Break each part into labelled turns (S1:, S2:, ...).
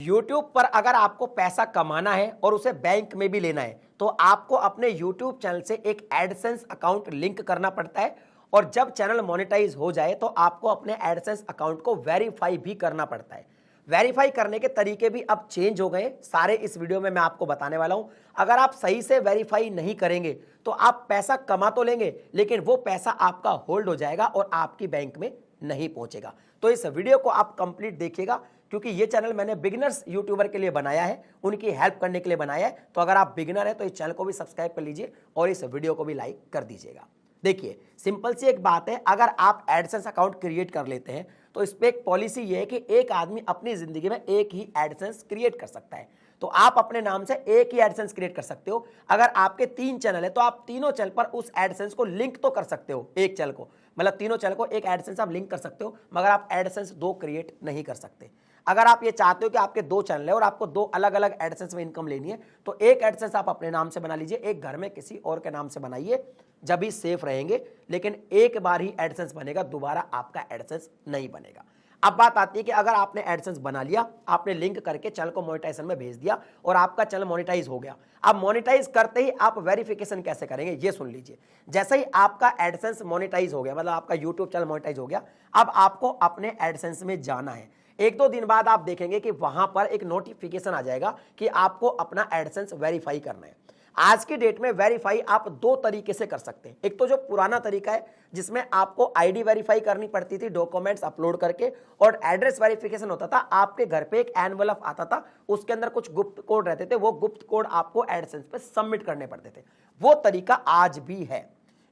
S1: YouTube पर अगर आपको पैसा कमाना है और उसे बैंक में भी लेना है तो आपको अपने YouTube चैनल से एक एडसेंस अकाउंट लिंक करना पड़ता है और जब चैनल मोनेटाइज हो जाए तो आपको अपने एडसेंस अकाउंट को वेरीफाई भी करना पड़ता है। वेरीफाई करने के तरीके भी अब चेंज हो गए, सारे इस वीडियो में मैं आपको बताने वाला हूं। अगर आप सही से वेरीफाई नहीं करेंगे तो आप पैसा कमा तो लेंगे लेकिन वो पैसा आपका होल्ड हो जाएगा और आपकी बैंक में नहीं पहुंचेगा। तो इस वीडियो को आप कंप्लीट देखिएगा क्योंकि ये चैनल मैंने बिगिनर्स यूट्यूबर के लिए बनाया है, उनकी हेल्प करने के लिए बनाया है। तो अगर आप बिगिनर हैं तो इस चैनल को भी सब्सक्राइब कर लीजिए और इस वीडियो को भी लाइक कर दीजिएगा। देखिए, सिंपल सी एक बात है, अगर आप एडसेंस अकाउंट क्रिएट कर लेते हैं तो इस पे एक पॉलिसी ये है कि एक आदमी अपनी जिंदगी में एक ही एडसेंस क्रिएट कर सकता है। तो आप अपने नाम से एक ही एडसेंस क्रिएट कर सकते हो। अगर आपके 3 चैनल है तो आप तीनों चैनल पर उस एडसेंस को लिंक तो कर सकते हो, एक चैनल को, मतलब तीनों चैनल को एक एडसेंस आप लिंक कर सकते हो, मगर आप एडसेंस 2 क्रिएट नहीं कर सकते। अगर आप ये चाहते हो कि आपके 2 चैनल है और आपको 2 अलग अलग एडसेंस में इनकम लेनी है तो एक एडसेंस आप अपने नाम से बना लीजिए, एक घर में किसी और के नाम से बनाइए, जब भी सेफ रहेंगे। लेकिन एक बार ही एडसेंस बनेगा, दोबारा आपका एडसेंस नहीं बनेगा। अब बात आती है कि अगर आपने एडसेंस बना लिया, आपने लिंक करके चैनल को मोनेटाइजेशन में भेज दिया और आपका चैनल मोनेटाइज हो गया। अब मोनेटाइज करते ही आप वेरिफिकेशन कैसे करेंगे ये सुन लीजिए। जैसे ही आपका एडसेंस मोनेटाइज हो गया, मतलब आपका यूट्यूब चैनल मोनेटाइज हो गया, अब आपको अपने एडसेंस में जाना है। 1-2 दिन बाद आप देखेंगे कि वहां पर एक नोटिफिकेशन आ जाएगा कि आपको अपना एडसेंस वेरीफाई करना है। आज की डेट में वेरीफाई आप 2 तरीके से कर सकते हैं। एक तो जो पुराना तरीका है जिसमें आपको आईडी वेरीफाई करनी पड़ती थी डॉक्यूमेंट्स अपलोड करके और एड्रेस वेरिफिकेशन होता था, आपके घर पे एक एनवलप आता था, उसके अंदर कुछ गुप्त कोड रहते थे, वो गुप्त कोड आपको एडसेंस पे सबमिट करने पड़ते थे। वो तरीका आज भी है।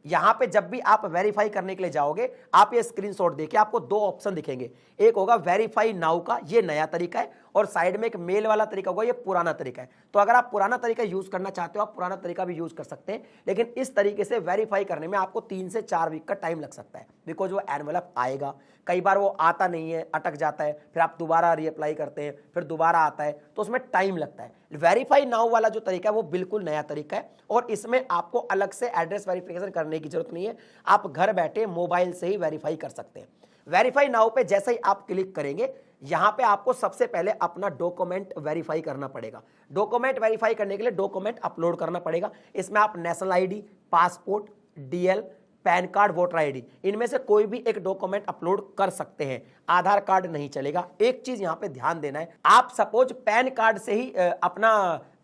S1: यहां पे जब भी आप वेरीफाई करने के लिए जाओगे, आप ये स्क्रीनशॉट देखिए, आपको 2 ऑप्शन दिखेंगे। एक होगा वेरीफाई नाउ का, ये नया तरीका है, और साइड में एक मेल वाला तरीका होगा, ये पुराना तरीका है। तो अगर आप पुराना तरीका यूज करना चाहते हो, आप पुराना तरीका भी यूज कर सकते हैं, लेकिन इस तरीके से वेरीफाई करने में आपको 3 से 4 वीक का टाइम लग सकता है, बिकॉज वो एनवलप आएगा, कई बार वो आता नहीं है, अटक जाता है, फिर आप दोबारा रीअप्लाई करते हैं, फिर दोबारा आता है, तो उसमें टाइम लगता है। वेरीफाई नाउ वाला जो तरीका है वो बिल्कुल नया तरीका है और इसमें आपको अलग से एड्रेस वेरिफिकेशन करने की जरूरत नहीं है, आप घर बैठे मोबाइल से ही वेरीफाई कर सकते हैं। वेरीफाई नाउ पे जैसे ही आप क्लिक करेंगे, यहां पे आपको सबसे पहले अपना डॉक्यूमेंट वेरीफाई करना पड़ेगा। डॉक्यूमेंट वेरीफाई करने के लिए डॉक्यूमेंट अपलोड करना पड़ेगा। इसमें आप national ID, passport, DL, pan card, voter ID, इनमें से कोई भी एक डॉक्यूमेंट अपलोड कर सकते हैं। आधार कार्ड नहीं चलेगा। एक चीज यहां पे ध्यान देना है, आप सपोज पैन कार्ड से ही अपना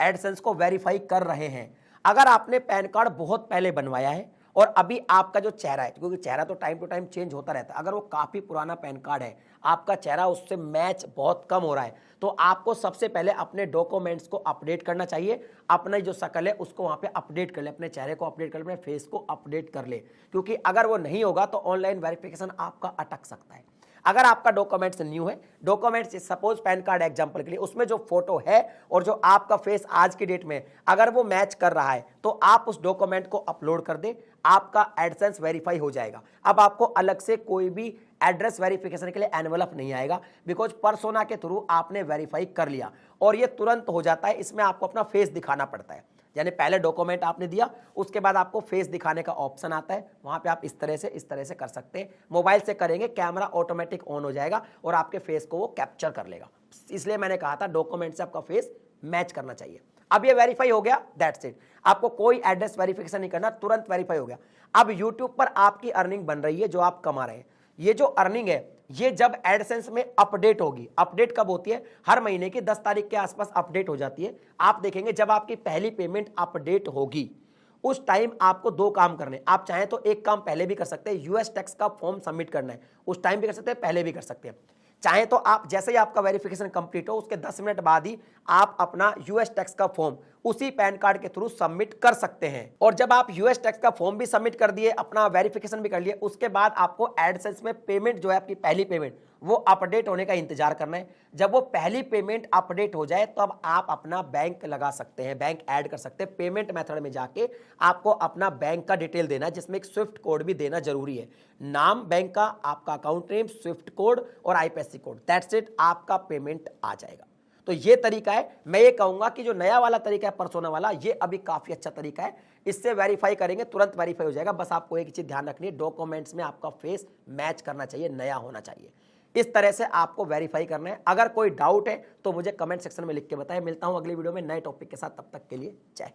S1: एडसेंस को वेरीफाई कर रहे हैं। अगर आपने पैन कार्ड बहुत पहले बनवाया है और अभी आपका जो चेहरा है, क्योंकि चेहरा तो टाइम टू टाइम चेंज होता रहता है, अगर वो काफी पुराना पैन कार्ड है, आपका चेहरा उससे मैच बहुत कम हो रहा है, तो आपको सबसे पहले अपने डॉक्यूमेंट्स को अपडेट करना चाहिए। अपना जो शक्ल है उसको वहां पे अपडेट कर ले, अपने चेहरे को अपडेट कर ले, अपने फेस को अपडेट कर ले, क्योंकि अगर वो नहीं होगा तो ऑनलाइन वेरिफिकेशन आपका अटक सकता है। अगर आपका डॉक्यूमेंट्स न्यू है, documents suppose pan card example के लिए, उसमें जो फोटो है और जो आपका फेस आज की डेट में अगर वो मैच कर रहा है तो आप उस डॉक्यूमेंट को अपलोड कर दे, आपका एडसेंस वेरीफाई हो जाएगा। अब आपको अलग से कोई भी एड्रेस वेरिफिकेशन के लिए एनवलप नहीं आएगा, बिकॉज पर्सोना के थ्रू आपने वेरीफाई कर लिया और ये तुरंत हो जाता है। इसमें आपको अपना फेस दिखाना पड़ता है, यानी पहले डॉक्यूमेंट आपने दिया, उसके बाद आपको फेस दिखाने का ऑप्शन आता है, वहां पे आप इस तरह से कर सकते हैं। मोबाइल से करेंगे, कैमरा ऑटोमेटिक ऑन हो जाएगा और आपके फेस को वो कैप्चर कर लेगा। इसलिए मैंने कहा था डॉक्यूमेंट से आपका फेस मैच करना चाहिए। अब ये वेरीफाई हो गया, दैट्स इट, आपको कोई एड्रेस वेरिफिकेशन नहीं करना, तुरंत वेरीफाई हो गया। अब यूट्यूब पर आपकी अर्निंग बन रही है, जो आप कमा रहे हैं, ये जो अर्निंग है ये जब एडसेंस में अपडेट होगी, अपडेट कब होती है, हर महीने की 10 तारीख के आसपास अपडेट हो जाती है। आप देखेंगे जब आपकी पहली पेमेंट अपडेट होगी उस टाइम आपको 2 काम करने, आप चाहें तो एक काम पहले भी कर सकते हैं, यूएस टैक्स का फॉर्म सबमिट करना है, उस टाइम भी कर सकते हैं, पहले भी कर सकते हैं। चाहे तो आप जैसे ही आपका वेरिफिकेशन कंप्लीट हो उसके 10 मिनट बाद ही आप अपना यूएस टैक्स का फॉर्म उसी पैन कार्ड के थ्रू सबमिट कर सकते हैं। और जब आप यूएस टैक्स का फॉर्म भी सबमिट कर दिए, अपना वेरिफिकेशन भी कर लिए, उसके बाद आपको एडसेंस में पेमेंट जो है, आपकी पहली पेमेंट, वो अपडेट होने का इंतजार करना है। जब वो पहली पेमेंट अपडेट हो जाए तब आप अपना बैंक लगा सकते हैं, बैंक ऐड कर सकते हैं। पेमेंट मेथड में जाके आपको अपना बैंक का डिटेल देना है, जिसमें एक स्विफ्ट कोड भी देना जरूरी है। नाम बैंक का, आपका अकाउंट नेम, स्विफ्ट कोड और आईपीएससी कोड, दैट्स इट, आपका पेमेंट आ जाएगा। तो ये तरीका है। मैं ये कहूंगा कि जो नया वाला तरीका है पर्सोना वाला, ये अभी काफी अच्छा तरीका है। इससे वेरीफाई करेंगे, तुरंत वेरीफाई हो जाएगा। बस आपको एक चीज ध्यान रखनी है, डॉक्यूमेंट्स में आपका फेस मैच करना चाहिए, नया होना चाहिए। इस तरह से आपको वेरीफाई करना है। अगर कोई डाउट है तो मुझे कमेंट सेक्शन में लिख के बताएं। मिलता हूं अगली वीडियो में नए टॉपिक के साथ, तब तक के लिए जय हिंद।